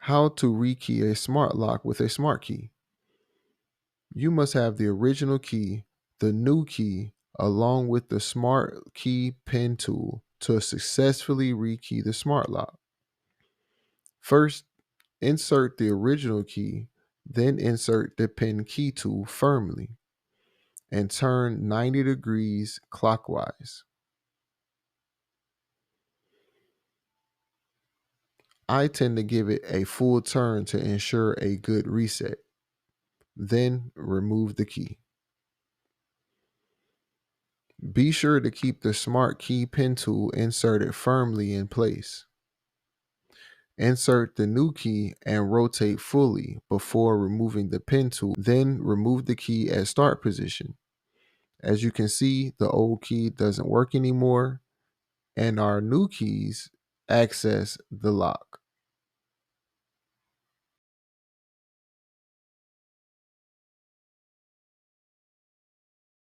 How to rekey a smart lock with a smart key. You must have the original key, the new key, along with the smart key pen tool to successfully rekey the smart lock. First, insert the original key, then insert the pen key tool firmly and turn 90 degrees clockwise. I tend to give it a full turn to ensure a good reset. Then remove the key. Be sure to keep the smart key pen tool inserted firmly in place. Insert the new key and rotate fully before removing the pen tool. Then remove the key at start position. As you can see, the old key doesn't work anymore, and our new keys access the lock.